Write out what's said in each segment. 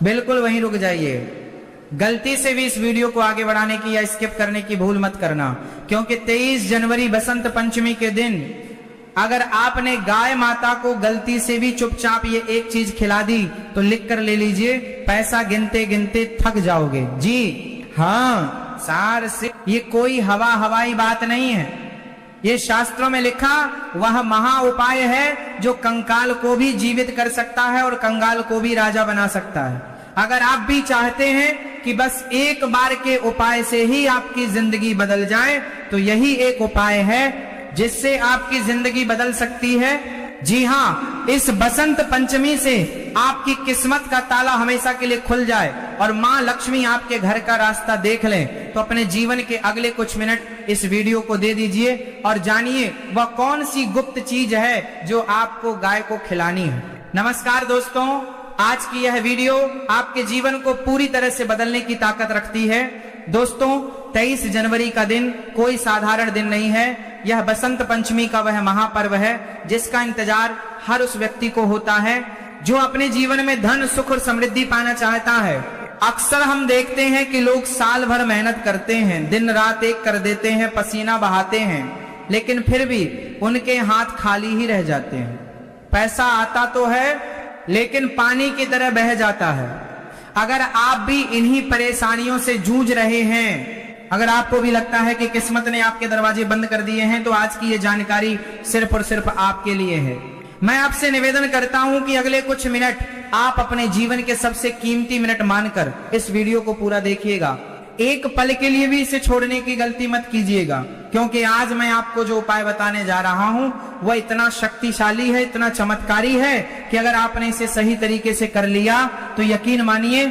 बिल्कुल वहीं रुक जाइए। गलती से भी इस वीडियो को आगे बढ़ाने की या स्किप करने की भूल मत करना, क्योंकि 23 जनवरी बसंत पंचमी के दिन अगर आपने गाय माता को गलती से भी चुपचाप ये एक चीज खिला दी तो लिख कर ले लीजिए, पैसा गिनते गिनते थक जाओगे। जी हाँ, सार से ये कोई हवाई बात नहीं है। ये शास्त्रों में लिखा वह महा उपाय है जो कंकाल को भी जीवित कर सकता है और कंगाल को भी राजा बना सकता है। अगर आप भी चाहते हैं कि बस एक बार के उपाय से ही आपकी जिंदगी बदल जाए, तो यही एक उपाय है जिससे आपकी जिंदगी बदल सकती है। जी हाँ, इस बसंत पंचमी से आपकी किस्मत का ताला हमेशा के लिए खुल जाए और माँ लक्ष्मी आपके घर का रास्ता देख लें, तो अपने जीवन के अगले कुछ मिनट इस वीडियो को दे दीजिए और जानिए वह कौन सी गुप्त चीज है जो आपको गाय को खिलानी है। नमस्कार दोस्तों, आज की यह वीडियो आपके जीवन को पूरी तरह से बदलने की ताकत रखती है। दोस्तों, 23 जनवरी का दिन कोई साधारण दिन नहीं है। यह बसंत पंचमी का वह महापर्व है जिसका इंतजार हर उस व्यक्ति को होता है जो अपने जीवन में धन, सुख और समृद्धि पाना चाहता है। अक्सर हम देखते हैं कि लोग साल भर मेहनत करते हैं, दिन रात एक कर देते हैं, पसीना बहाते हैं, लेकिन फिर भी उनके हाथ खाली ही रह जाते हैं। पैसा आता तो है लेकिन पानी की तरह बह जाता है। अगर आप भी इन्हीं परेशानियों से जूझ रहे हैं, अगर आपको भी लगता है कि किस्मत ने आपके दरवाजे बंद कर दिए हैं, तो आज की ये जानकारी सिर्फ और सिर्फ आपके लिए है। मैं आपसे निवेदन करता हूं कि अगले कुछ मिनट आप अपने जीवन के सबसे कीमती मिनट मानकर इस वीडियो को पूरा देखिएगा। एक पल के लिए भी इसे छोड़ने की गलती मत कीजिएगा, क्योंकि आज मैं आपको जो उपाय बताने जा रहा हूं वह इतना शक्तिशाली है, इतना चमत्कारी है कि अगर आपने इसे सही तरीके से कर लिया तो यकीन मानिए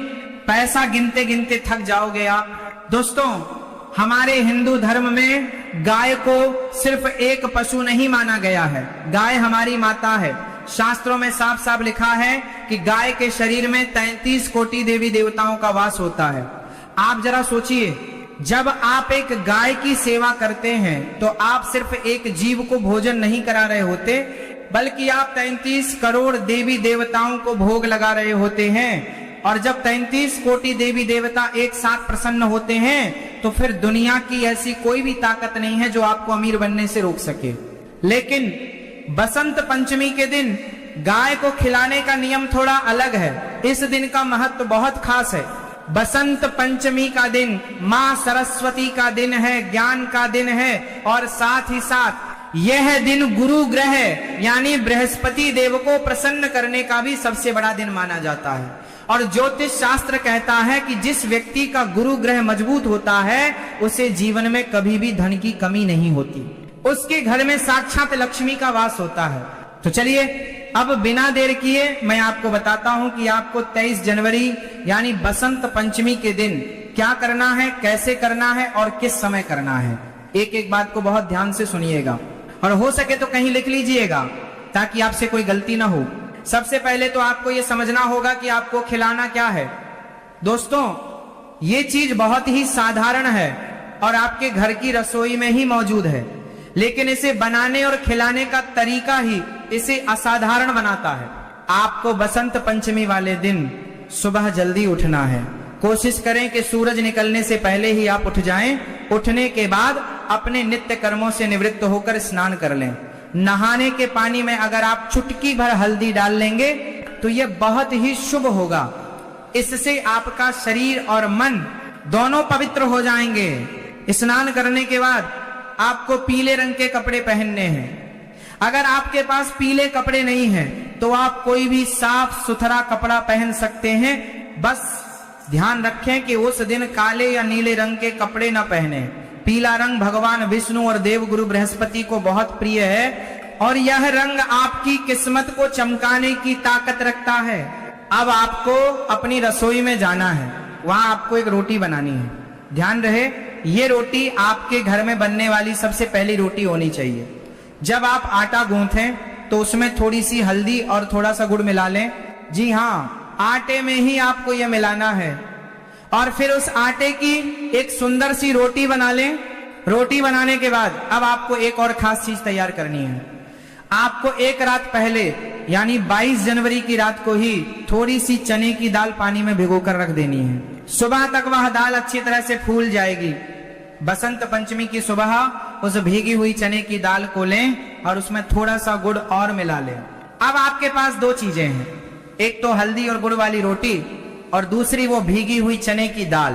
पैसा गिनते गिनते थक जाओगे आप। दोस्तों, हमारे हिंदू धर्म में गाय को सिर्फ एक पशु नहीं माना गया है, गाय हमारी माता है। शास्त्रों में साफ साफ लिखा है कि गाय के शरीर में 33 कोटि देवी देवताओं का वास होता है। आप जरा सोचिए, जब आप एक गाय की सेवा करते हैं तो आप सिर्फ एक जीव को भोजन नहीं करा रहे होते, बल्कि आप 33 करोड़ देवी देवताओं को भोग लगा रहे होते हैं। और जब 33 कोटि देवी देवता एक साथ प्रसन्न होते हैं तो फिर दुनिया की ऐसी कोई भी ताकत नहीं है जो आपको अमीर बनने से रोक सके। लेकिन बसंत पंचमी के दिन गाय को खिलाने का नियम थोड़ा अलग है। इस दिन का महत्व बहुत खास है। बसंत पंचमी का दिन माँ सरस्वती का दिन है, ज्ञान का दिन है, और साथ ही साथ यह दिन गुरु ग्रह यानी बृहस्पति देव को प्रसन्न करने का भी सबसे बड़ा दिन माना जाता है। और ज्योतिष शास्त्र कहता है कि जिस व्यक्ति का गुरु ग्रह मजबूत होता है उसे जीवन में कभी भी धन की कमी नहीं होती, उसके घर में साक्षात लक्ष्मी का वास होता है। तो चलिए अब बिना देर किए मैं आपको बताता हूं कि आपको 23 जनवरी यानी बसंत पंचमी के दिन क्या करना है, कैसे करना है और किस समय करना है। एक एक बात को बहुत ध्यान से सुनिएगा और हो सके तो कहीं लिख लीजिएगा ताकि आपसे कोई गलती ना हो। सबसे पहले तो आपको यह समझना होगा कि आपको खिलाना क्या है। दोस्तों, ये चीज बहुत ही साधारण है और आपके घर की रसोई में ही मौजूद है, लेकिन इसे बनाने और खिलाने का तरीका ही इसे असाधारण बनाता है। आपको बसंत पंचमी वाले दिन सुबह जल्दी उठना है। कोशिश करें कि सूरज निकलने से पहले ही आप उठ जाएं। उठने के बाद अपने नित्य कर्मों से निवृत्त होकर स्नान कर लें। नहाने के पानी में अगर आप चुटकी भर हल्दी डाल लेंगे तो यह बहुत ही शुभ होगा। इससे आपका शरीर और मन दोनों पवित्र हो जाएंगे। स्नान करने के बाद आपको पीले रंग के कपड़े पहनने हैं। अगर आपके पास पीले कपड़े नहीं हैं तो आप कोई भी साफ सुथरा कपड़ा पहन सकते हैं। बस ध्यान रखें कि उस दिन काले या नीले रंग के कपड़े न पहने। पीला रंग भगवान विष्णु और देव गुरु बृहस्पति को बहुत प्रिय है और यह रंग आपकी किस्मत को चमकाने की ताकत रखता है। अब आपको अपनी रसोई में जाना है, वहां आपको एक रोटी बनानी है। ध्यान रहे, ये रोटी आपके घर में बनने वाली सबसे पहली रोटी होनी चाहिए। जब आप आटा गूंथें तो उसमें थोड़ी सी हल्दी और थोड़ा सा गुड़ मिला लें। जी हाँ, आटे में ही आपको यह मिलाना है और फिर उस आटे की एक सुंदर सी रोटी बना लें। रोटी बनाने के बाद अब आपको एक और खास चीज तैयार करनी है। आपको एक रात पहले यानी 22 जनवरी की रात को ही थोड़ी सी चने की दाल पानी में भिगोकर रख देनी है। सुबह तक वह दाल अच्छी तरह से फूल जाएगी। बसंत पंचमी की सुबह उस भीगी हुई चने की दाल को लें और उसमें थोड़ा सा गुड़ और मिला लें। अब आपके पास दो चीजें हैं, एक तो हल्दी और गुड़ वाली रोटी और दूसरी वो भीगी हुई चने की दाल।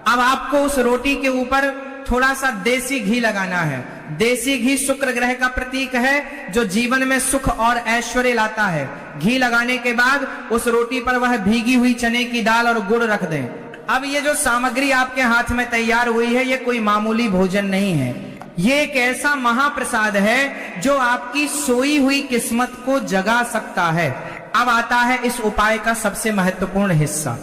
अब आपको उस रोटी के ऊपर थोड़ा सा देसी घी लगाना है। देसी घी शुक्र ग्रह का प्रतीक है जो जीवन में सुख और ऐश्वर्य लाता है। घी लगाने के बाद उस रोटी पर वह भीगी हुई चने की दाल और गुड़ रख दें। अब ये जो सामग्री आपके हाथ में तैयार हुई है, ये कोई मामूली भोजन नहीं है। ये एक ऐसा महाप्रसाद है जो आपकी सोई हुई किस्मत को जगा सकता है। अब आता है इस उपाय का सबसे महत्वपूर्ण हिस्सा।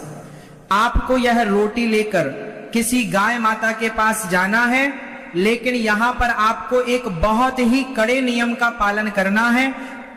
आपको यह रोटी लेकर किसी गाय माता के पास जाना है, लेकिन यहां पर आपको एक बहुत ही कड़े नियम का पालन करना है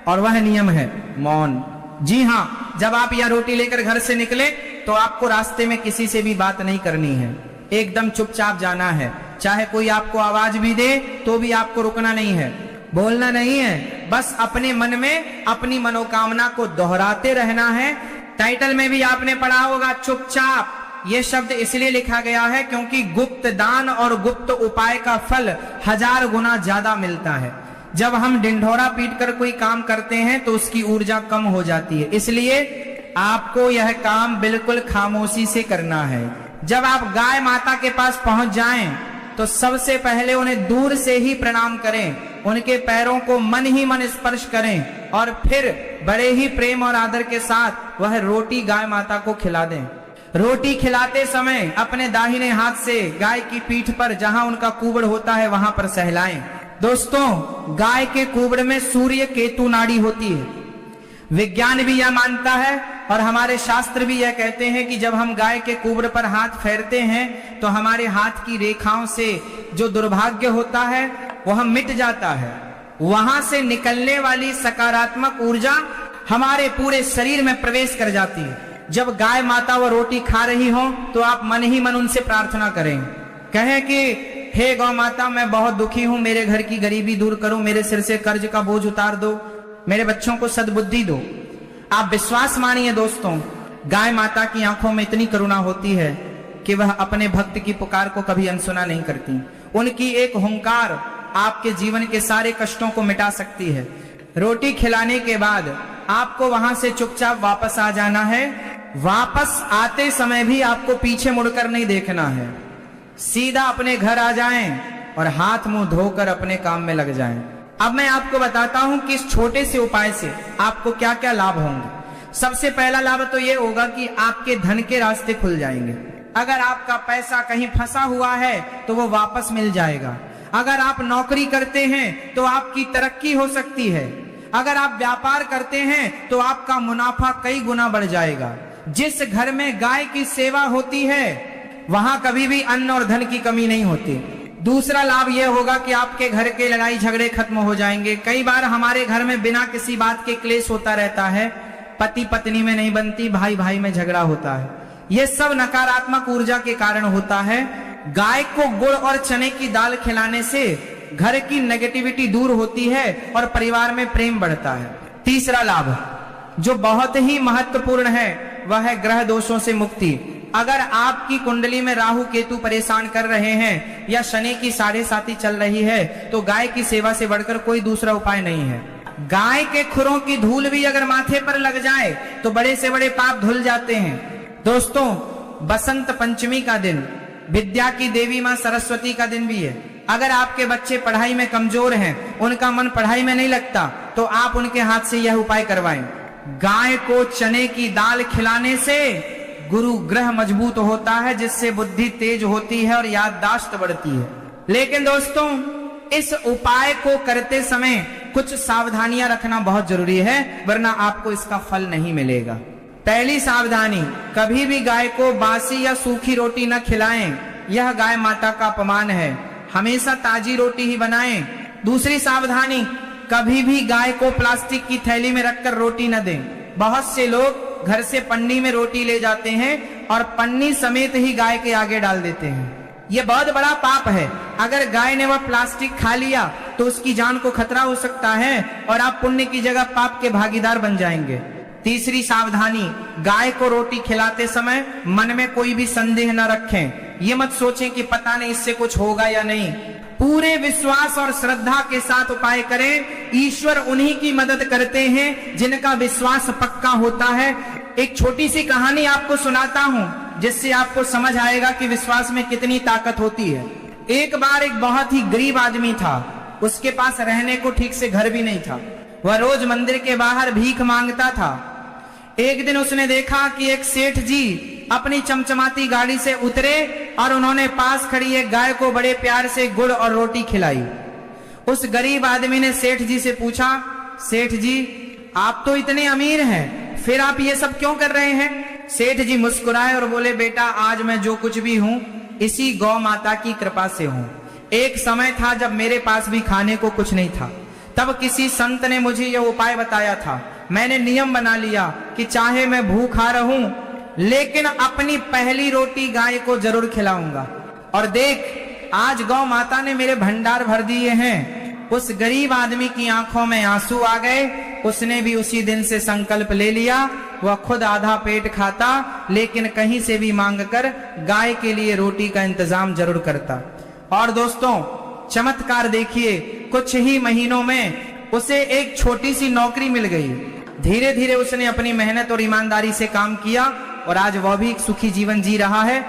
और वह नियम है मौन। जी हां, जब आप यह रोटी लेकर घर से निकले तो आपको रास्ते में किसी से भी बात नहीं करनी है, एकदम चुपचाप जाना है। चाहे कोई आपको आवाज भी दे तो भी आपको रुकना नहीं है, बोलना नहीं है, बस अपने मन में अपनी मनोकामना को दोहराते रहना है। टाइटल में भी आपने पढ़ा होगा चुपचाप। ये शब्द इसलिए लिखा गया है क्योंकि गुप्त दान और गुप्त उपाय का फल 1000 गुना ज्यादा मिलता है। जब हम ढिंढोरा पीटकर कोई काम करते हैं तो उसकी ऊर्जा कम हो जाती है, इसलिए आपको यह काम बिल्कुल खामोशी से करना है। जब आप गाय माता के पास पहुंच जाएं तो सबसे पहले उन्हें दूर से ही प्रणाम करें, उनके पैरों को मन ही मन स्पर्श करें और फिर बड़े ही प्रेम और आदर के साथ वह रोटी गाय माता को खिला दें। रोटी खिलाते समय अपने दाहिने हाथ से गाय की पीठ पर जहां उनका कुबड़ होता है वहां पर सहलाएं। दोस्तों, गाय के कुबड़ में सूर्य केतु नाड़ी होती है। विज्ञान भी यह मानता है और हमारे शास्त्र भी यह कहते हैं कि जब हम गाय के कुबड़ पर हाथ फेरते हैं तो हमारे हाथ की रेखाओं से जो दुर्भाग्य होता है वह मिट जाता है। वहां से निकलने वाली सकारात्मक ऊर्जा हमारे पूरे शरीर में प्रवेश कर जाती है। जब गाय माता वो रोटी खा रही हो तो आप मन ही मन उनसे प्रार्थना करें, कहें कि हे गौ माता, मैं बहुत दुखी हूं, मेरे घर की गरीबी दूर करो, मेरे सिर से कर्ज का बोझ उतार दो, मेरे बच्चों को सद्बुद्धि दो। आप विश्वास मानिए दोस्तों, गाय माता की आंखों में इतनी करुणा होती है कि वह अपने भक्त की पुकार को कभी अनसुना नहीं करती। उनकी एक हुंकार आपके जीवन के सारे कष्टों को मिटा सकती है। रोटी खिलाने के बाद आपको वहां से चुपचाप वापस आ जाना है। वापस आते समय भी आपको पीछे मुड़कर नहीं देखना है, सीधा अपने घर आ जाएं और हाथ मुंह धोकर अपने काम में लग जाएं। अब मैं आपको बताता हूं कि इस छोटे से उपाय से आपको क्या क्या लाभ होंगे। सबसे पहला लाभ तो ये होगा कि आपके धन के रास्ते खुल जाएंगे। अगर आपका पैसा कहीं फंसा हुआ है तो वो वापस मिल जाएगा। अगर आप नौकरी करते हैं तो आपकी तरक्की हो सकती है। अगर आप व्यापार करते हैं तो आपका मुनाफा कई गुना बढ़ जाएगा। जिस घर में गाय की सेवा होती है वहां कभी भी अन्न और धन की कमी नहीं होती। दूसरा लाभ यह होगा कि आपके घर के लड़ाई झगड़े खत्म हो जाएंगे। कई बार हमारे घर में बिना किसी बात के क्लेश होता रहता है, पति पत्नी में नहीं बनती, भाई भाई में झगड़ा होता है। यह सब नकारात्मक ऊर्जा के कारण होता है। गाय को गुड़ और चने की दाल खिलाने से घर की नेगेटिविटी दूर होती है और परिवार में प्रेम बढ़ता है। तीसरा लाभ जो बहुत ही महत्वपूर्ण है वह है ग्रह दोषों से मुक्ति। अगर आपकी कुंडली में राहु केतु परेशान कर रहे हैं या शनि की 7.5 चल रही है तो गाय की सेवा से बढ़कर कोई दूसरा उपाय नहीं है। गाय के खुरों की धूल भी अगर माथे पर लग जाए तो बड़े से बड़े पाप धुल जाते हैं। दोस्तों, बसंत पंचमी का दिन विद्या की देवी मां सरस्वती का दिन भी है। अगर आपके बच्चे पढ़ाई में कमजोर हैं, उनका मन पढ़ाई में नहीं लगता, तो आप उनके हाथ से यह उपाय करवाएं। गाय को चने की दाल खिलाने से गुरु ग्रह मजबूत होता है, जिससे बुद्धि तेज होती है और याददाश्त बढ़ती है। लेकिन दोस्तों, इस उपाय को करते समय कुछ सावधानियां रखना बहुत जरूरी है, वरना आपको इसका फल नहीं मिलेगा। पहली सावधानी, कभी भी गाय को बासी या सूखी रोटी न खिलाएं, यह गाय माता का अपमान है। हमेशा ताजी रोटी ही बनाएं। दूसरी सावधानी, कभी भी गाय को प्लास्टिक की थैली में रखकर रोटी न दें। बहुत से लोग घर से पन्नी में रोटी ले जाते हैं और पन्नी समेत ही गाय के आगे डाल देते हैं। यह बहुत बड़ा पाप है। अगर गाय ने वह प्लास्टिक खा लिया तो उसकी जान को खतरा हो सकता है और आप पुण्य की जगह पाप के भागीदार बन जाएंगे। तीसरी सावधानी, गाय को रोटी खिलाते समय मन में कोई भी संदेह न रखें। ये मत सोचें कि पता नहीं इससे कुछ होगा या नहीं। पूरे विश्वास और श्रद्धा के साथ उपाय करें। ईश्वर उन्हीं की मदद करते हैं जिनका विश्वास पक्का होता है। एक छोटी सी कहानी आपको सुनाता हूं जिससे आपको समझ आएगा कि विश्वास में कितनी ताकत होती है। एक बार एक बहुत ही गरीब आदमी था, उसके पास रहने को ठीक से घर भी नहीं था। वह रोज मंदिर के बाहर भीख मांगता था। एक दिन उसने देखा कि एक सेठ जी अपनी चमचमाती गाड़ी से उतरे और उन्होंने पास खड़ी एक गाय को बड़े प्यार से गुड़ और रोटी खिलाई। उस गरीब आदमी ने सेठ जी से पूछा, सेठ जी आप तो इतने अमीर हैं, फिर आप ये सब क्यों कर रहे हैं? सेठ जी मुस्कुराए और बोले, बेटा आज मैं जो कुछ भी हूं इसी गौ माता की कृपा से हूं। एक समय था जब मेरे पास भी खाने को कुछ नहीं था, तब किसी संत ने मुझे यह उपाय बताया था। मैंने नियम बना लिया कि चाहे मैं भूखा रहूं लेकिन अपनी पहली रोटी गाय को जरूर खिलाऊंगा। और देख आज गौ माता ने मेरे भंडार भर दिए हैं। उस गरीब आदमी की आंखों में आंसू आ गए। उसने भी उसी दिन से संकल्प ले लिया, वह खुद आधा पेट खाता लेकिन कहीं से भी मांगकर गाय के लिए रोटी का इंतजाम जरूर करता। और दोस्तों चमत्कार देखिए, कुछ ही महीनों में उसे एक छोटी सी नौकरी मिल गई। धीरे धीरे उसने अपनी मेहनत और ईमानदारी से काम किया और आज वह भी एक सुखी जीवन जी रहा है।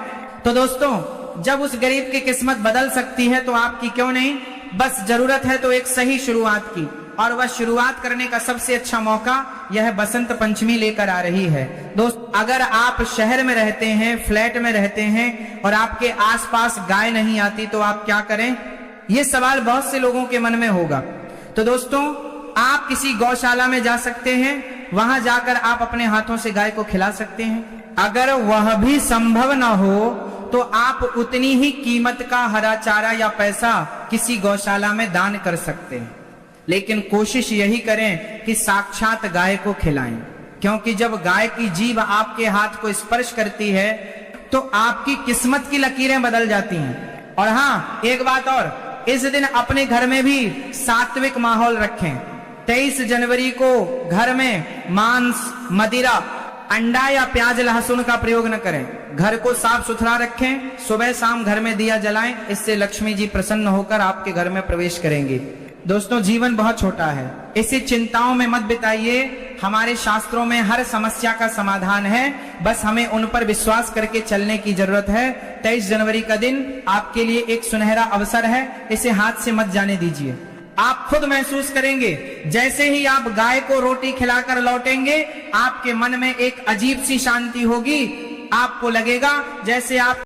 तो दोस्तों जब उस गरीब की किस्मत बदल सकती है तो आपकी क्यों नहीं? बस जरूरत है तो एक सही शुरुआत की, और वह शुरुआत करने का सबसे अच्छा मौका यह बसंत पंचमी लेकर आ रही है। दोस्त अगर आप शहर में रहते हैं, फ्लैट में रहते हैं और आपके आसपास गाय नहीं आती तो आप क्या करें? ये सवाल बहुत से लोगों के मन में होगा। तो दोस्तों आप किसी गौशाला में जा सकते हैं, वहां जाकर आप अपने हाथों से गाय को खिला सकते हैं। अगर वह भी संभव ना हो तो आप उतनी ही कीमत का हरा चारा या पैसा किसी गौशाला में दान कर सकते हैं, लेकिन कोशिश यही करें कि साक्षात गाय को खिलाएं, क्योंकि जब गाय की जीभ आपके हाथ को स्पर्श करती है तो आपकी किस्मत की लकीरें बदल जाती हैं। और हाँ एक बात और, इस दिन अपने घर में भी सात्विक माहौल रखें। 23 जनवरी को घर में मांस, मदिरा, अंडा या प्याज लहसुन का प्रयोग न करें। घर को साफ सुथरा रखें, सुबह शाम घर में दिया जलाएं, इससे लक्ष्मी जी प्रसन्न होकर आपके घर में प्रवेश करेंगे। दोस्तों जीवन बहुत छोटा है, इसे चिंताओं में मत बिताइए। हमारे शास्त्रों में हर समस्या का समाधान है, बस हमें उन पर विश्वास करके चलने की जरूरत है। 23 जनवरी का दिन आपके लिए एक सुनहरा अवसर है, इसे हाथ से मत जाने दीजिए। आप खुद महसूस करेंगे जैसे ही आप गाय को रोटी खिलाकर लौटेंगे, आपके मन में एक अजीब सी शांति होगी। आपको लगेगा जैसे आप